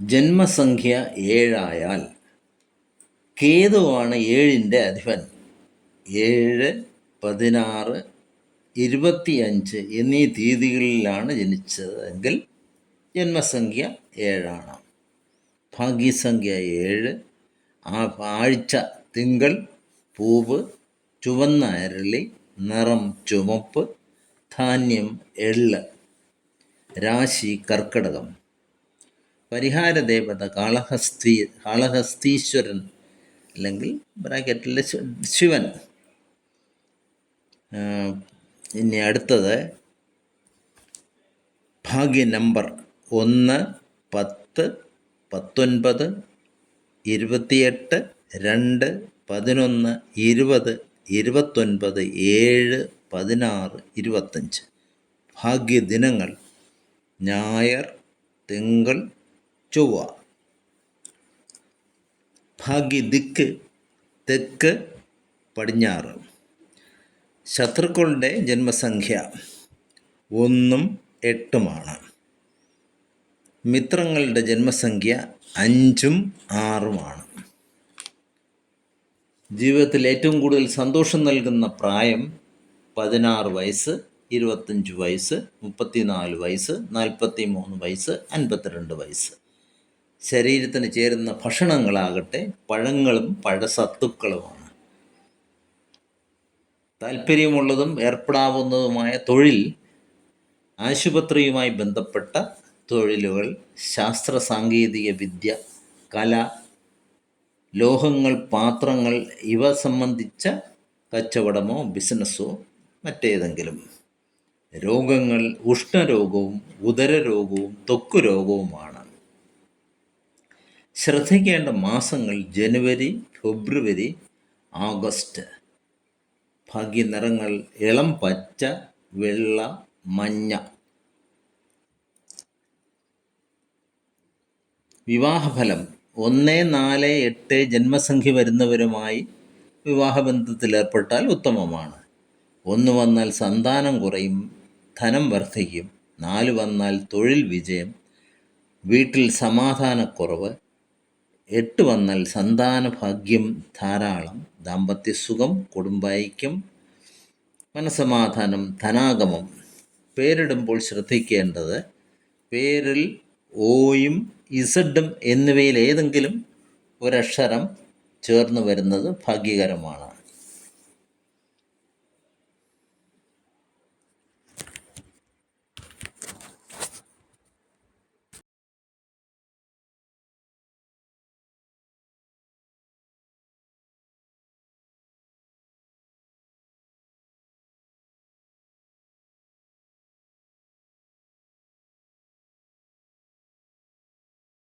ജന്മസംഖ്യ 7 കേതുവാണ് 7ൻ്റെ അധിപൻ. 7, 16, 25 എന്നീ തീയതികളിലാണ് ജനിച്ചതെങ്കിൽ ജന്മസംഖ്യ 7. ഭാഗ്യസംഖ്യ 7. ആഴ്ച തിങ്കൾ, പൂവ് ചുവന്ന അരളി, നിറം ചുമപ്പ്, ധാന്യം എള്ള്, രാശി കർക്കിടകം. പരിഹാരദേവത കാളഹസ്തീശ്വരൻ അല്ലെങ്കിൽ ബ്രാക്കറ്റിൽ ശിവൻ. ഇനി അടുത്തത് ഭാഗ്യ നമ്പർ 1, 10, 19, 28, 2, 11, 20, 29, 7, 16, 25. ഭാഗ്യദിനങ്ങൾ ഞായർ, തിങ്കൾ, ചൊവ്വ. ഭാഗ്യദിക്ക് തെക്ക് പടിഞ്ഞാറ്. ശത്രുക്കളുടെ ജന്മസംഖ്യ 1, 8. മിത്രങ്ങളുടെ ജന്മസംഖ്യ 5, 6. ജീവിതത്തിൽ ഏറ്റവും കൂടുതൽ സന്തോഷം നൽകുന്ന പ്രായം 16 വയസ്സ്, 25 വയസ്സ്, 34 വയസ്സ്, 43 വയസ്സ്, 52 വയസ്സ്. ശരീരത്തിന് ചേരുന്ന ഭക്ഷണങ്ങളാകട്ടെ പഴങ്ങളും പഴസത്തുക്കളുമാണ്. താല്പര്യമുള്ളതും ഏർപ്പെടാവുന്നതുമായ തൊഴിൽ, ആശുപത്രിയുമായി ബന്ധപ്പെട്ട തൊഴിലുകൾ, ശാസ്ത്ര സാങ്കേതിക വിദ്യ, കല, ലോഹങ്ങൾ, പാത്രങ്ങൾ ഇവ സംബന്ധിച്ച കച്ചവടമോ ബിസിനസ്സോ മറ്റേതെങ്കിലും. രോഗങ്ങൾ ഉഷ്ണരോഗവും ഉദരരോഗവും ത്വക്ക് രോഗവുമാണ്. ശ്രദ്ധിക്കേണ്ട മാസങ്ങൾ ജനുവരി, ഫെബ്രുവരി, ആഗസ്റ്റ്. ഭാഗ്യനിറങ്ങൾ ഇളം പച്ച, വെള്ള, മഞ്ഞ. വിവാഹഫലം 1, 4, 8 ജന്മസംഖ്യ വരുന്നവരുമായി വിവാഹബന്ധത്തിലേർപ്പെട്ടാൽ ഉത്തമമാണ്. 1 വന്നാൽ സന്താനം കുറയും, ധനം വർദ്ധിക്കും. 4 വന്നാൽ തൊഴിൽ വിജയം, വീട്ടിൽ സമാധാനക്കുറവ്. 8 വന്നാൽ സന്താനഭാഗ്യം ധാരാളം, ദാമ്പത്യസുഖം, കുടുംബൈക്യം, മനസമാധാനം, ധനാഗമം. പേരിടുമ്പോൾ ശ്രദ്ധിക്കേണ്ടത് പേരിൽ ഓയും ഇസഡും എന്നിവയിൽ ഏതെങ്കിലും ഒരക്ഷരം ചേർന്ന് വരുന്നത് ഭാഗ്യകരമാണ്.